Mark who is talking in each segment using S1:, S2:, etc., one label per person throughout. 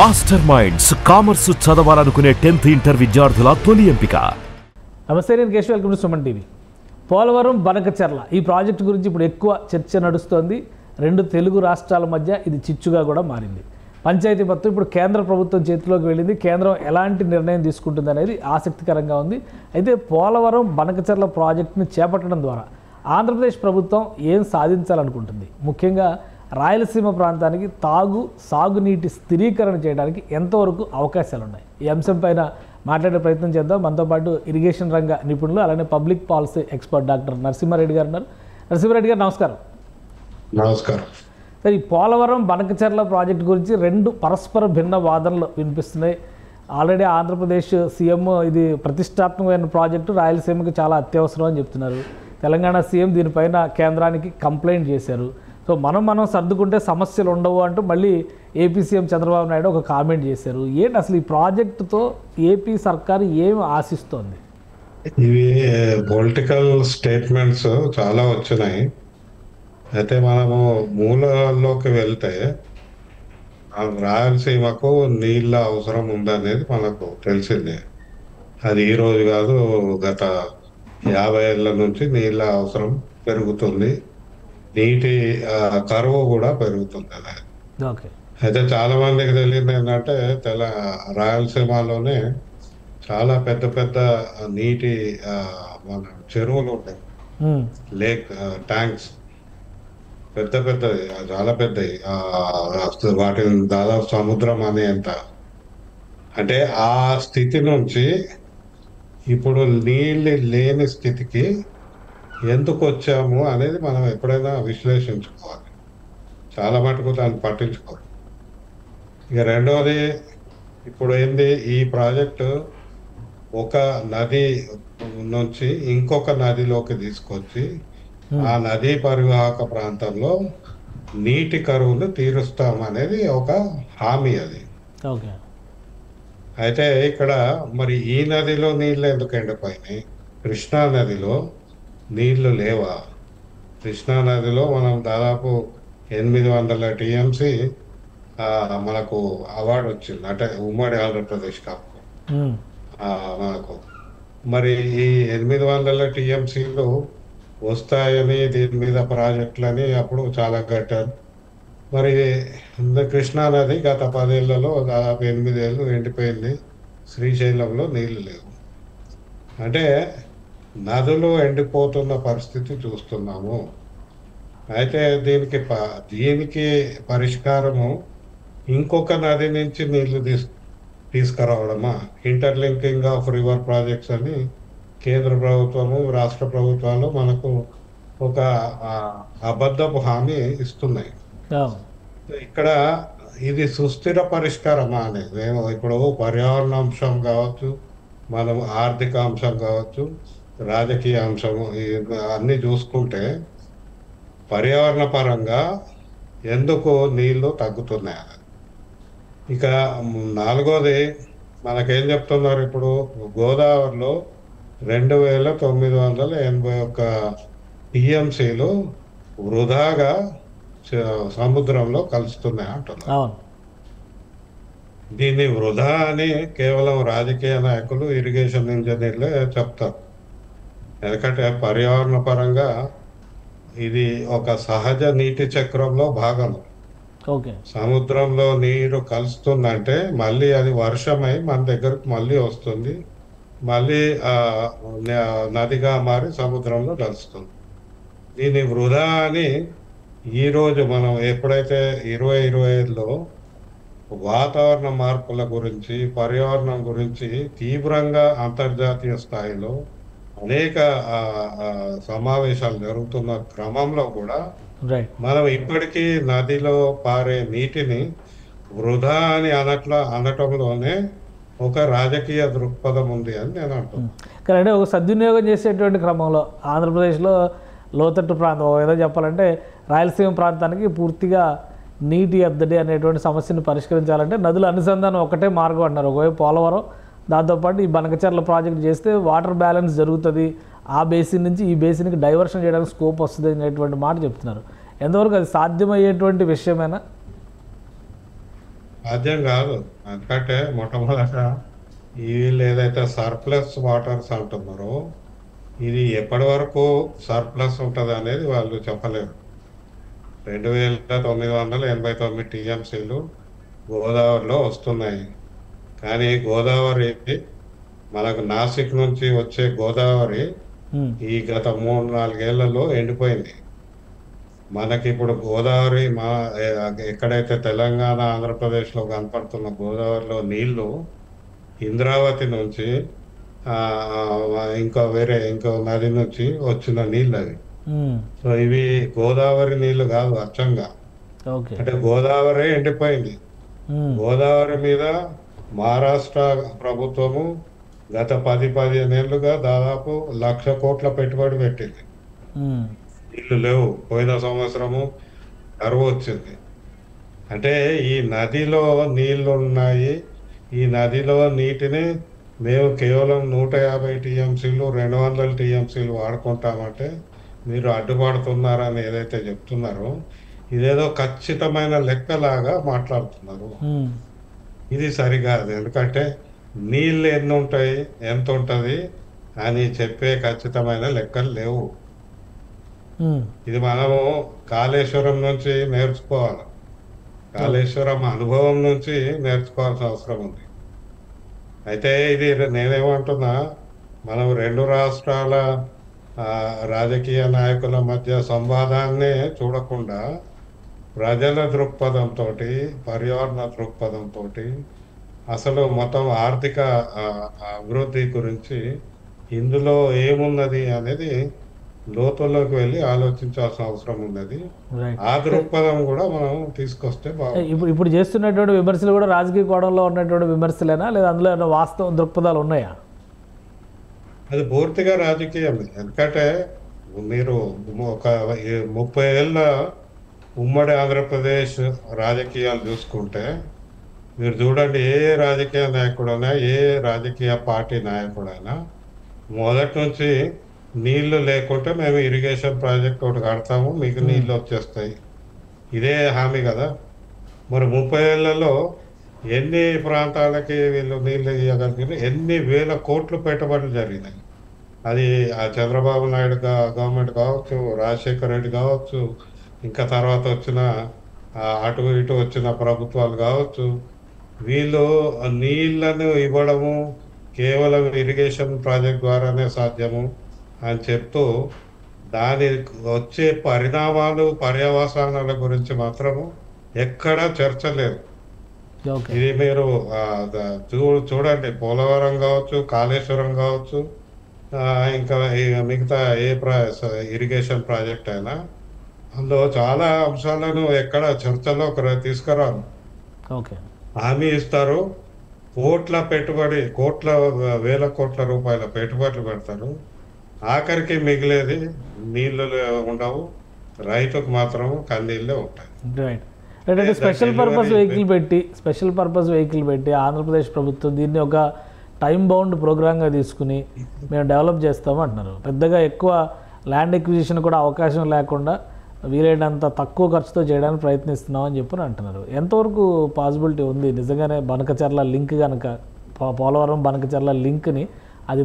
S1: Master minds commerce చదవాలనుకునే 10th inter విద్యార్థుల తొలి ఎంపిక.
S2: నమస్తే, నేను Keshav. Welcome to Suman TV. Polavaram Banakacherla ఈ ప్రాజెక్టు గురించి ఇప్పుడు ఎక్కువ చర్చ నడుస్తోంది. రెండు తెలుగు రాష్ట్రాల మధ్య ఇది చిచ్చుగా కూడా మారింది. పంచాయతీ మొత్తం ఇప్పుడు కేంద్ర ప్రభుత్వం చేతిలోకి వెళ్ళింది. కేంద్రం ఎలాంటి నిర్ణయం తీసుకుంటుంది అనేది ఆసక్తికరంగా ఉంది. అయితే పోలవరం బనకచెర్ల ప్రాజెక్టును చేపట్టడం ద్వారా ఆంధ్రప్రదేశ్ ప్రభుత్వం ఏం సాధించాలనుకుంటుంది? ముఖ్యంగా రాయలసీమ ప్రాంతానికి సాగునీటి స్థిరీకరణ చేయడానికి ఎంతవరకు అవకాశాలు ఉన్నాయి? ఈ అంశంపైన మాట్లాడే ప్రయత్నం చేద్దాం. మనతో పాటు ఇరిగేషన్ రంగ నిపుణులు, అలానే public policy expert doctor Narasimha Reddy గారు ఉన్నారు. నరసింహారెడ్డి గారు నమస్కారం.
S3: నమస్కారం.
S2: సరే, ఈ పోలవరం బనకచెర్ల ప్రాజెక్టు గురించి రెండు పరస్పర భిన్న వాదనలు వినిపిస్తున్నాయి. ఆల్రెడీ ఆంధ్రప్రదేశ్ సీఎం ఇది ప్రతిష్టాత్మకమైన ప్రాజెక్టు, రాయలసీమకి చాలా అత్యవసరం అని చెప్తున్నారు. తెలంగాణ సీఎం దీనిపైన కేంద్రానికి కంప్లైంట్ చేశారు. సో మనం సర్దుకుంటే సమస్యలు ఉండవు అంటూ మళ్ళీ ఏపీ సీఎం చంద్రబాబు నాయుడు ఒక కామెంట్ చేశారు. ఏంటి అసలు ఈ ప్రాజెక్టుతో ఏపీ సర్కారు ఏమి ఆశిస్తోంది?
S3: ఇవి పొలిటికల్ స్టేట్మెంట్స్ చాలా వచ్చినాయి. అయితే మనము మూలలోకి వెళ్తే రాయలసీమకు నీళ్ళ అవసరం ఉందనేది మనకు తెలిసిందే. అది ఈ రోజు కాదు, గత 50 ఏళ్ళ నుంచి నీళ్ళ అవసరం పెరుగుతుంది. నీటి కరువు కూడా పెరుగుతుంది. అయితే చాలా మందికి తెలియదు ఏంటంటే రాయలసీమలోనే చాలా పెద్ద పెద్ద నీటి మన చెరువులు ఉంటాయి, లేక్ ట్యాంక్స్ పెద్ద పెద్దది, చాలా పెద్దవి. వాటిని దాదాపు సముద్రం అనేంత. అంటే ఆ స్థితి నుంచి ఇప్పుడు నీళ్ళు లేని స్థితికి ఎందుకు వచ్చాము అనేది మనం ఎప్పుడైనా విశ్లేషించుకోవాలి. చాలా మటుకు దాన్ని పట్టించుకోవాలి. ఇక రెండవది, ఇప్పుడు ఏంది, ఈ ప్రాజెక్టు ఒక నది నుంచి ఇంకొక నదిలోకి తీసుకొచ్చి ఆ నదీ పరివాహక ప్రాంతంలో నీటి కరువును తీరుస్తాం అనేది ఒక హామీ. అది అయితే ఇక్కడ మరి ఈ నదిలో నీళ్ళు ఎందుకు ఎండిపోయినాయి? కృష్ణా నదిలో నీళ్లు లేవా? కృష్ణా నదిలో మనం దాదాపు 800 టీఎంసీ మనకు అవార్డు వచ్చింది, అంటే ఉమ్మడి ఆంధ్రప్రదేశ్ కాపు మనకు. మరి ఈ 800 టీఎంసీలు వస్తాయని దీని మీద ప్రాజెక్టులని అప్పుడు చాలా కట్టారు. మరి కృష్ణా నది గత 10 ఏళ్లలో దాదాపు 8 ఏళ్ళు ఎండిపోయింది. శ్రీశైలంలో నీళ్లు లేవు. అంటే నదులు ఎండిపోతున్న పరిస్థితి చూస్తున్నాము. అయితే దీనికి పరిష్కారము ఇంకొక నది నుంచి నీళ్లు తీసుకురావడమా? ఇంటర్లింకింగ్ ఆఫ్ రివర్ ప్రాజెక్ట్స్ అని కేంద్ర ప్రభుత్వము, రాష్ట్ర ప్రభుత్వాలు మనకు ఒక అబద్ధపు హామీ ఇస్తున్నాయి. ఇక్కడ ఇది సుస్థిర పరిష్కారమా అనేది ఇప్పుడు పర్యావరణ అంశం కావచ్చు, మనం ఆర్థిక అంశం కావచ్చు, రాజకీయ అంశము, అన్నీ చూసుకుంటే పర్యావరణ పరంగా ఎందుకు నీళ్లు తగ్గుతున్నాయి? ఇక నాలుగోది, మనకేం చెప్తున్నారు, ఇప్పుడు గోదావరిలో 2981 టీఎంసీలు వృధాగా సముద్రంలో కలుస్తున్నాయి అంటున్నారు. దీన్ని వృధా అని కేవలం రాజకీయ నాయకులు, ఇరిగేషన్ ఇంజనీర్లే చెప్తారు. ఎందుకంటే పర్యావరణ పరంగా ఇది ఒక సహజ నీటి చక్రంలో భాగం. సముద్రంలో నీరు కలుస్తుందంటే మళ్ళీ అది వర్షమై మన దగ్గరకు మళ్ళీ వస్తుంది, మళ్ళీ నదిగా మారి సముద్రంలో కలుస్తుంది. దీన్ని వృధా అని ఈరోజు మనం ఎప్పుడైతే 2025లో వాతావరణ మార్పుల గురించి, పర్యావరణం గురించి తీవ్రంగా అంతర్జాతీయ స్థాయిలో అనేక సమావేశాలు జరుగుతున్న క్రమంలో కూడా మనం ఇప్పటికీ నదిలో పారే నీటిని వృధా అని అనటంలోనే ఒక రాజకీయ దృక్పథం ఉంది అని నేను అంటున్నాను.
S2: కానీ ఒక సద్వినియోగం చేసేటువంటి క్రమంలో ఆంధ్రప్రదేశ్లో లోతట్టు ప్రాంతం, ఏదో చెప్పాలంటే రాయలసీమ ప్రాంతానికి పూర్తిగా నీటి ఎద్దడి అనేటువంటి సమస్యను పరిష్కరించాలంటే నదుల అనుసంధానం ఒకటే మార్గం అంటున్నారు. ఒకవైపు పోలవరం, దాంతోపాటు ఈ బనకచెర్ల ప్రాజెక్ట్ చేస్తే వాటర్ బ్యాలెన్స్ జరుగుతుంది, ఆ బేసిన్ నుంచి ఈ బేసిన్కి డైవర్షన్ చేయడానికి స్కోప్ వస్తుంది అనేటువంటి మాట చెప్తున్నారు. ఎంతవరకు అది సాధ్యమయ్యేటువంటి విషయమేనా?
S3: సాధ్యం కాదు. ఎందుకంటే మొట్టమొదట ఈ వీళ్ళు ఏదైతే సర్ప్లస్ వాటర్స్ అంటున్నారో ఇది ఎప్పటి వరకు సర్ప్లస్ ఉంటుంది అనేది వాళ్ళు చెప్పలేరు. 2989 టీఎంసీలు గోదావరిలో వస్తున్నాయి. కానీ గోదావరి మనకు నాసిక్ నుంచి వచ్చే గోదావరి ఈ గత 3-4 ఏళ్లలో ఎండిపోయింది. మనకి ఇప్పుడు గోదావరి ఎక్కడైతే తెలంగాణ ఆంధ్రప్రదేశ్లో కనపడుతున్న గోదావరిలో నీళ్లు ఇంద్రావతి నుంచి ఇంకో నది నుంచి వచ్చిన నీళ్ళు అవి. సో ఇవి గోదావరి నీళ్లు కాదు అచ్చంగా. అంటే గోదావరి ఎండిపోయింది. గోదావరి మీద మహారాష్ట్ర ప్రభుత్వము గత 10-15 ఏళ్ళుగా దాదాపు 1,00,000 కోట్ల పెట్టుబడి పెట్టింది. నీళ్లు లేవు. పోయిన సంవత్సరము కరువు వచ్చింది. అంటే ఈ నదిలో నీళ్లు ఉన్నాయి. ఈ నదిలో నీటిని మేము కేవలం 150 టీఎంసీలు 200 టీఎంసీలు వాడుకుంటామంటే మీరు అడ్డుపడుతున్నారని ఏదైతే చెప్తున్నారో ఇదేదో ఖచ్చితమైన లెక్కలాగా మాట్లాడుతున్నారు. ఇది సరికాదు. ఎందుకంటే నీళ్ళు ఎన్ని ఉంటాయి, ఎంత ఉంటుంది అని చెప్పే ఖచ్చితమైన లెక్కలు లేవు. ఇది మనము కాళేశ్వరం నుంచి నేర్చుకోవాలి. కాళేశ్వరం అనుభవం నుంచి నేర్చుకోవాల్సిన అవసరం ఉంది. అయితే ఇది నేనేమంటున్నా, మనం 2 రాష్ట్రాల రాజకీయ నాయకుల మధ్య సంవాదాన్నే చూడకుండా ప్రజల దృక్పథంతో, పర్యావరణ దృక్పథంతో అసలు మొత్తం ఆర్థిక అభివృద్ధి గురించి ఇందులో ఏమున్నది అనేది లోతుల్లోకి వెళ్ళి ఆలోచించాల్సిన అవసరం ఉన్నది. ఆ దృక్పథం కూడా మనం తీసుకొస్తే బాగుంటుంది.
S2: ఇప్పుడు చేస్తున్నటువంటి విమర్శలు కూడా రాజకీయ కోణంలో ఉన్నటువంటి విమర్శలేనా, లేదా అందులో ఏమైనా వాస్తవ దృక్పథాలు ఉన్నాయా?
S3: అది పూర్తిగా రాజకీయం. ఎందుకంటే మీరు ఒక 30 ఏళ్ళ ఉమ్మడి ఆంధ్రప్రదేశ్ రాజకీయాలు చూసుకుంటే మీరు చూడండి, ఏ రాజకీయ నాయకుడైనా, ఏ రాజకీయ పార్టీ నాయకుడైనా మొదటి నుంచి నీళ్లు లేకుంటే మేము ఇరిగేషన్ ప్రాజెక్ట్ ఒకటి కడతాము, మీకు నీళ్ళు వచ్చేస్తాయి, ఇదే హామీ కదా. మరి 30 ఏళ్లలో ఎన్ని ప్రాంతాలకి వీళ్ళు నీళ్ళు ఇవ్వగలిగారు, ఎన్ని వేల కోట్లు పెట్టుబడులు జరిగినాయి. అది ఆ చంద్రబాబు నాయుడు గవర్నమెంట్ కావచ్చు, రాజశేఖర రెడ్డి కావచ్చు, ఇంకా తర్వాత వచ్చిన అటు ఇటు వచ్చిన ప్రభుత్వాలు కావచ్చు, వీళ్ళు నీళ్లను ఇవ్వడము కేవలం ఇరిగేషన్ ప్రాజెక్ట్ ద్వారానే సాధ్యము అని చెప్తూ దాని వచ్చే పరిణామాలు, పర్యవసానాల గురించి మాత్రము ఎక్కడా చర్చ లేదు. ఇది మీరు చూడండి, పోలవరం కావచ్చు, కాళేశ్వరం కావచ్చు, ఇంకా మిగతా ఏ ఇరిగేషన్ ప్రాజెక్ట్ అయినా అందులో చాలా అంశాలను ఎక్కడ చర్చలో తీసుకురాను. హామీ ఇస్తారు, వేల కోట్ల రూపాయల పెట్టుబడులు పెడతారు, ఆఖరికి మిగిలేది నీళ్ళు ఉండవు, రైతుకు మాత్రం కన్నీళ్ళే ఉంటాయి.
S2: అంటే స్పెషల్ పర్పస్ వెహికల్ పెట్టి ఆంధ్రప్రదేశ్ ప్రభుత్వం దీన్ని ఒక టైం బౌండ్ ప్రోగ్రామ్గా తీసుకుని మేము డెవలప్ చేస్తాము అంటున్నారు. పెద్దగా ఎక్కువ ల్యాండ్ ఎక్విజిషన్ కూడా అవకాశం లేకుండా వీలైనంత తక్కువ ఖర్చుతో చేయడానికి ప్రయత్నిస్తున్నామని చెప్పి అంటున్నారు. ఎంతవరకు పాసిబిలిటీ ఉంది నిజంగానే బనకచర్ల లింక్ కనుక, పోలవరం బనకచర్ల లింక్ని అతి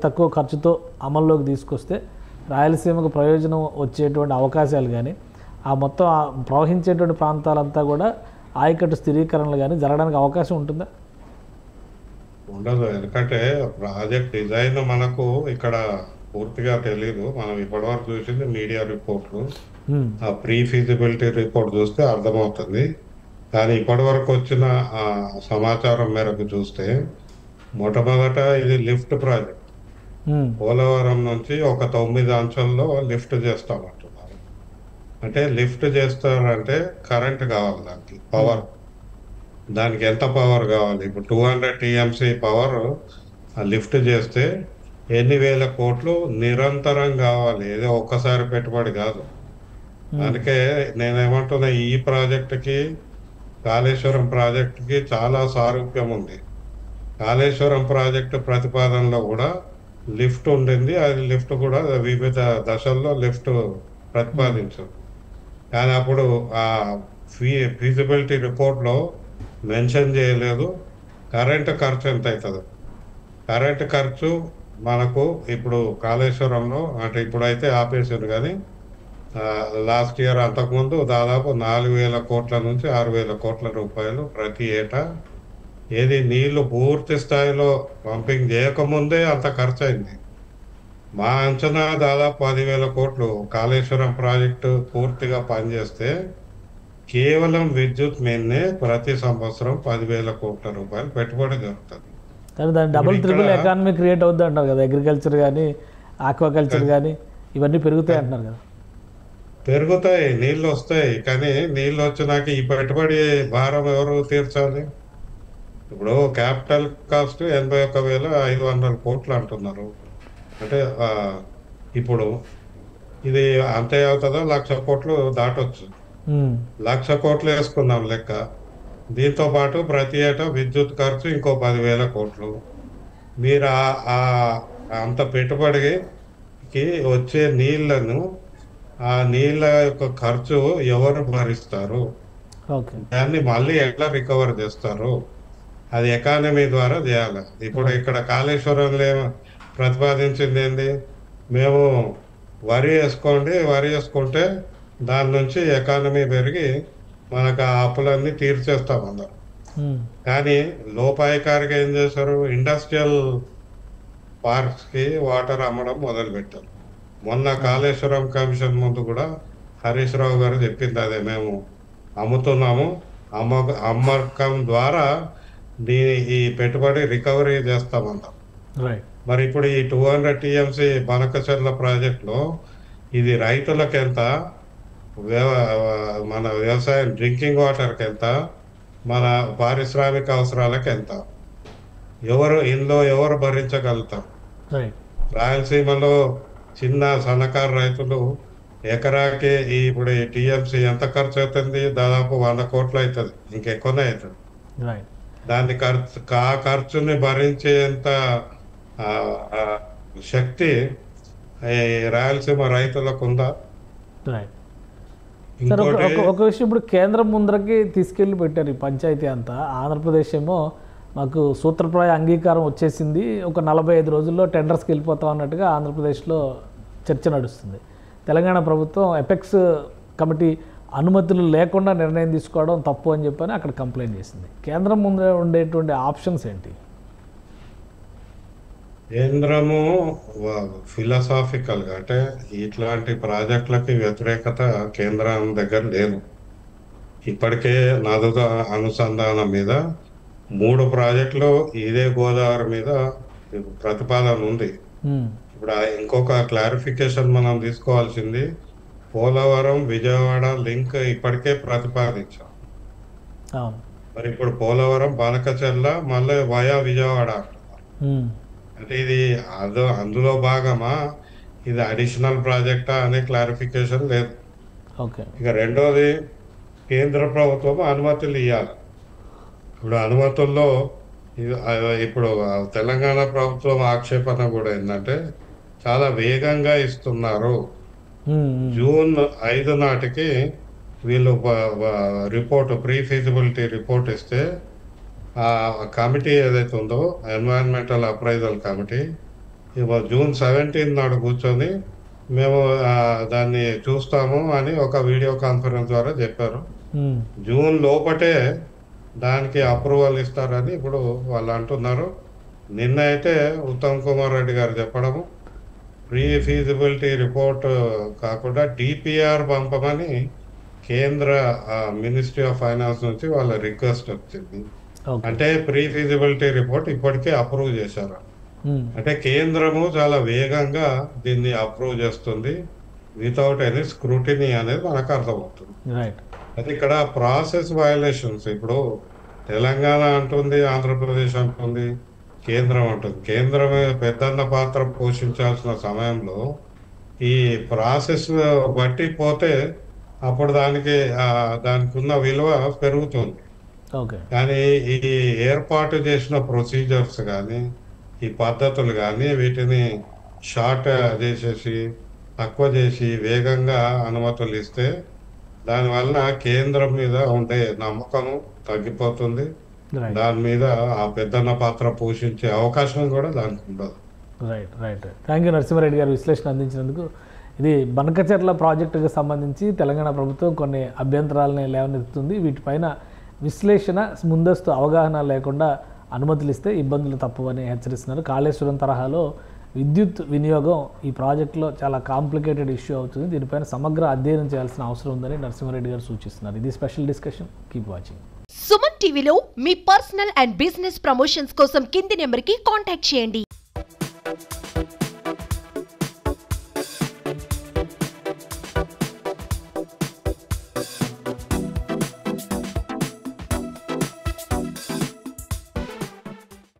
S2: తక్కువ ఖర్చుతో అమల్లోకి తీసుకొస్తే రాయలసీమకు ప్రయోజనం వచ్చేటువంటి అవకాశాలు కానీ, ఆ మొత్తం ప్రవహించేటువంటి ప్రాంతాలంతా కూడా ఆయకట్టు స్థిరీకరణలు కానీ జరగడానికి అవకాశం ఉంటుందా?
S3: ఉండదు. ఎందుకంటే ప్రాజెక్ట్ డిజైన్ మనకు ఇక్కడ పూర్తిగా తెలీదు. మనం ఇప్పటివరకు చూసింది మీడియా రిపోర్ట్లు, ఆ ప్రీ ఫీజిబిలిటీ రిపోర్ట్ చూస్తే అర్థమవుతుంది. కానీ ఇప్పటివరకు వచ్చిన సమాచారం మేరకు చూస్తే మొట్టమొదట ఇది లిఫ్ట్ ప్రాజెక్ట్. పోలవరం నుంచి ఒక 9 అంచెల్లో లిఫ్ట్ చేస్తామంటున్నారు. అంటే లిఫ్ట్ చేస్తారంటే కరెంట్ కావాలి, దానికి పవర్. దానికి ఎంత పవర్ కావాలి? ఇప్పుడు 200 టీఎంసీ పవర్ లిఫ్ట్ చేస్తే ఎన్ని వేల కోట్లు నిరంతరం కావాలి, ఏదో ఒక్కసారి పెట్టుబడి కాదు. అందుకే నేనేమంటున్నా, ఈ ప్రాజెక్టుకి కాళేశ్వరం ప్రాజెక్టుకి చాలా సారూప్యం ఉంది. కాళేశ్వరం ప్రాజెక్టు ప్రతిపాదనలో కూడా లిఫ్ట్ ఉండింది. అది లిఫ్ట్ కూడా వివిధ దశల్లో లిఫ్ట్ ప్రతిపాదించారు. కానీ అప్పుడు ఆ ఫీజిబిలిటీ రిపోర్ట్లో మెన్షన్ చేయలేదు. కరెంటు ఖర్చు ఎంత అవుతుంది? కరెంటు ఖర్చు మనకు ఇప్పుడు కాళేశ్వరంలో అంటే ఇప్పుడైతే ఆపేసారు కానీ లాస్ట్ ఇయర్ అంతకుముందు దాదాపు 4,000 కోట్ల నుంచి 6,000 కోట్ల రూపాయలు ప్రతి ఏటా ఏది నీళ్లు పూర్తి స్థాయిలో పంపింగ్ చేయకముందే అంత ఖర్చు అయింది. మా అంచనా దాదాపు 10,000 కోట్లు కాళేశ్వరం ప్రాజెక్టు పూర్తిగా పనిచేస్తే కేవలం విద్యుత్ మీదనే ప్రతి సంవత్సరం 10,000 కోట్ల రూపాయలు పెట్టుబడి జరుగుతుంది.
S2: కానీ దాని డబుల్ ట్రిపుల్ ఎకానమీ క్రియేట్ అవుద్ది అంటారు కదా, అగ్రికల్చర్ కానీ ఆక్వాకల్చర్ కానీ ఇవన్నీ పెరుగుతాయి అంటున్నారు కదా.
S3: పెరుగుతాయి, నీళ్ళు వస్తాయి, కానీ నీళ్ళు వచ్చినాక ఈ పెట్టుబడి భారం ఎవరు తీర్చాలి? ఇప్పుడు క్యాపిటల్ కాస్ట్ 81,500 కోట్లు అంటున్నారు. అంటే ఇప్పుడు ఇది అంతే అవుతుందో 1,00,000 కోట్లు దాటొచ్చు. 1,00,000 కోట్లు వేసుకున్నాం లెక్క. దీంతో పాటు ప్రతి ఏటా విద్యుత్ ఖర్చు ఇంకో 10,000 కోట్లు. మీరు అంత పెట్టుబడికి వచ్చే నీళ్లను ఆ నీళ్ళ యొక్క ఖర్చు ఎవరు భరిస్తారు? దాన్ని మళ్ళీ ఎట్లా రికవర్ చేస్తారు? అది ఎకానమీ ద్వారా చేయాలి. ఇప్పుడు ఇక్కడ కాళేశ్వరంలో ప్రతిపాదించింది ఏంది? మేము వరి వేసుకుంటే దాని నుంచి ఎకానమీ పెరిగి మనకు ఆ అప్పులన్నీ తీర్చేస్తామన్నారు. కానీ లోపాయకారిగా ఏం చేశారు? ఇండస్ట్రియల్ పార్క్స్కి వాటర్ అమ్మడం మొదలుపెట్టారు. మొన్న కాళేశ్వరం కమిషన్ ముందు కూడా హరీష్ రావు గారు చెప్పింది అదే, మేము అమ్ముతున్నాము, అమ్మకం ద్వారా ఈ పెట్టుబడి రికవరీ చేస్తామన్నారు. మరి ఇప్పుడు ఈ 200 TMC బనకచెర్ల ప్రాజెక్టులో ఇది రైతులకు ఎంత, మన వ్యవసాయం డ్రింకింగ్ వాటర్కి ఎంత, మన పారిశ్రామిక అవసరాలకు ఎంత, ఇందులో ఎవరు భరించగలుగుతారు? రాయలసీమలో చిన్న సన్నకారు రైతులు ఎకరాకి ఇప్పుడు TMC ఎంత ఖర్చు అవుతుంది? దాదాపు 100 కోట్లు అవుతుంది, ఇంకెక్కువనే అవుతుంది. దాని ఖర్చుని భరించేంత శక్తి రాయలసీమ రైతులకు ఉందా?
S2: ఒక విషయం, ఇప్పుడు కేంద్రం ముందరకి తీసుకెళ్ళి పెట్టారు ఈ పంచాయతీ అంతా. ఆంధ్రప్రదేశ్ ఏమో మాకు సూత్రప్రాయ అంగీకారం వచ్చేసింది, ఒక 45 రోజుల్లో టెండర్స్కి వెళ్ళిపోతాం అన్నట్టుగా ఆంధ్రప్రదేశ్లో చర్చ నడుస్తుంది. తెలంగాణ ప్రభుత్వం ఎపెక్స్ కమిటీ అనుమతులు లేకుండా నిర్ణయం తీసుకోవడం తప్పు అని చెప్పని అక్కడ కంప్లైంట్ చేసింది. కేంద్రం ముందు ఉండేటువంటి ఆప్షన్స్ ఏంటి?
S3: కేంద్రము ఫిలాసాఫికల్గా అంటే ఇట్లాంటి ప్రాజెక్టులకి వ్యతిరేకత కేంద్రం దగ్గర లేదు. ఇప్పటికే నదుల అనుసంధానం మీద 3 ప్రాజెక్టులు ఇదే గోదావరి మీద ప్రతిపాదన ఉంది. ఇప్పుడు ఇంకొక క్లారిఫికేషన్ మనం తీసుకోవాల్సింది, పోలవరం విజయవాడ లింక్ ఇప్పటికే ప్రతిపాదించాం. మరి ఇప్పుడు పోలవరం బనకచెర్ల మళ్ళీ వయా విజయవాడ అంటున్నారు. అంటే ఇది అందులో భాగమా, ఇది అడిషనల్ ప్రాజెక్టా అనే క్లారిఫికేషన్ లేదు. ఇక రెండోది, కేంద్ర ప్రభుత్వం అనుమతులు ఇవ్వాలి. ఇప్పుడు అనుమతుల్లో ఇప్పుడు తెలంగాణ ప్రభుత్వం ఆక్షేపణ కూడా ఏంటంటే చాలా వేగంగా ఇస్తున్నారు. జూన్ 5 నాటికి వీళ్ళు రిపోర్ట్, ప్రీ ఫీజిబిలిటీ రిపోర్ట్ ఇస్తే ఆ కమిటీ ఏదైతే ఉందో ఎన్వైరన్మెంటల్ అప్రైజల్ కమిటీ జూన్ 17 నాడు కూర్చొని మేము దాన్ని చూస్తాము అని ఒక వీడియో కాన్ఫరెన్స్ ద్వారా చెప్పారు. జూన్ లోపటే దానికి అప్రూవల్ ఇస్తారని ఇప్పుడు వాళ్ళు అంటున్నారు. నిన్న అయితే ఉత్తమ్ కుమార్ రెడ్డి గారు చెప్పడము, ప్రీ ఫీజిబిలిటీ రిపోర్ట్ కాకుండా డిపిఆర్ పంపమని కేంద్ర మినిస్ట్రీ ఆఫ్ ఫైనాన్స్ నుంచి వాళ్ళ రిక్వెస్ట్ వచ్చింది. అంటే ప్రీ ఫీజిబిలిటీ రిపోర్ట్ ఇప్పటికే అప్రూవ్ చేశారు. అంటే కేంద్రము చాలా వేగంగా దీన్ని అప్రూవ్ చేస్తుంది వితౌట్ ఎనీ స్క్రూటినీ అనేది మనకు అర్థమవుతుంది. అయితే ఇక్కడ ప్రాసెస్ వయలేషన్స్, ఇప్పుడు తెలంగాణ అంటుంది, ఆంధ్రప్రదేశ్ అంటుంది, కేంద్రం అంటుంది. కేంద్రమే పెద్దన్న పాత్ర పోషించాల్సిన సమయంలో ఈ ప్రాసెస్ బట్టి పోతే అప్పుడు దానికి ఉన్న విలువ పెరుగుతుంది. కానీ ఈ ఏర్పాటు చేసిన ప్రొసీజర్స్ కానీ ఈ పద్ధతులు కానీ వీటిని షార్ట్ చేసేసి తక్కువ చేసి వేగంగా అనుమతులు ఇస్తే దానివల్ల కేంద్రం మీద ఉండే నమ్మకం తగ్గిపోతుంది.
S2: రైట్
S3: దాని మీద ఆ పెద్దన్న పాత్ర పోషించే అవకాశం కూడా దానికి ఉండదు.
S2: Right right thank you Narasimha Reddy గారు విశ్లేషణ అందించినందుకు. ఇది బనకచెర్ల ప్రాజెక్టుకు సంబంధించి తెలంగాణ ప్రభుత్వం కొన్ని అభ్యంతరాలని లేవనెత్తుతుంది. వీటిపైన విశ్లేషణ, ముందస్తు అవగాహన లేకుండా అనుమతులు ఇస్తే ఇబ్బందులు తప్పవని హెచ్చరిస్తున్నారు. కాళేశ్వరం తరహాలో విద్యుత్ వినియోగం ఈ ప్రాజెక్టులో చాలా కాంప్లికేటెడ్ ఇష్యూ అవుతుంది. దీనిపైన సమగ్ర అధ్యయనం చేయాల్సిన అవసరం ఉందని నరసింహారెడ్డి గారు సూచిస్తున్నారు. ఇది special discussion. Keep watching.
S4: Suman టీవీలో మీ పర్సనల్ అండ్ బిజినెస్ ప్రమోషన్స్ కోసం కింది నెంబర్కి కాంటాక్ట్ చేయండి.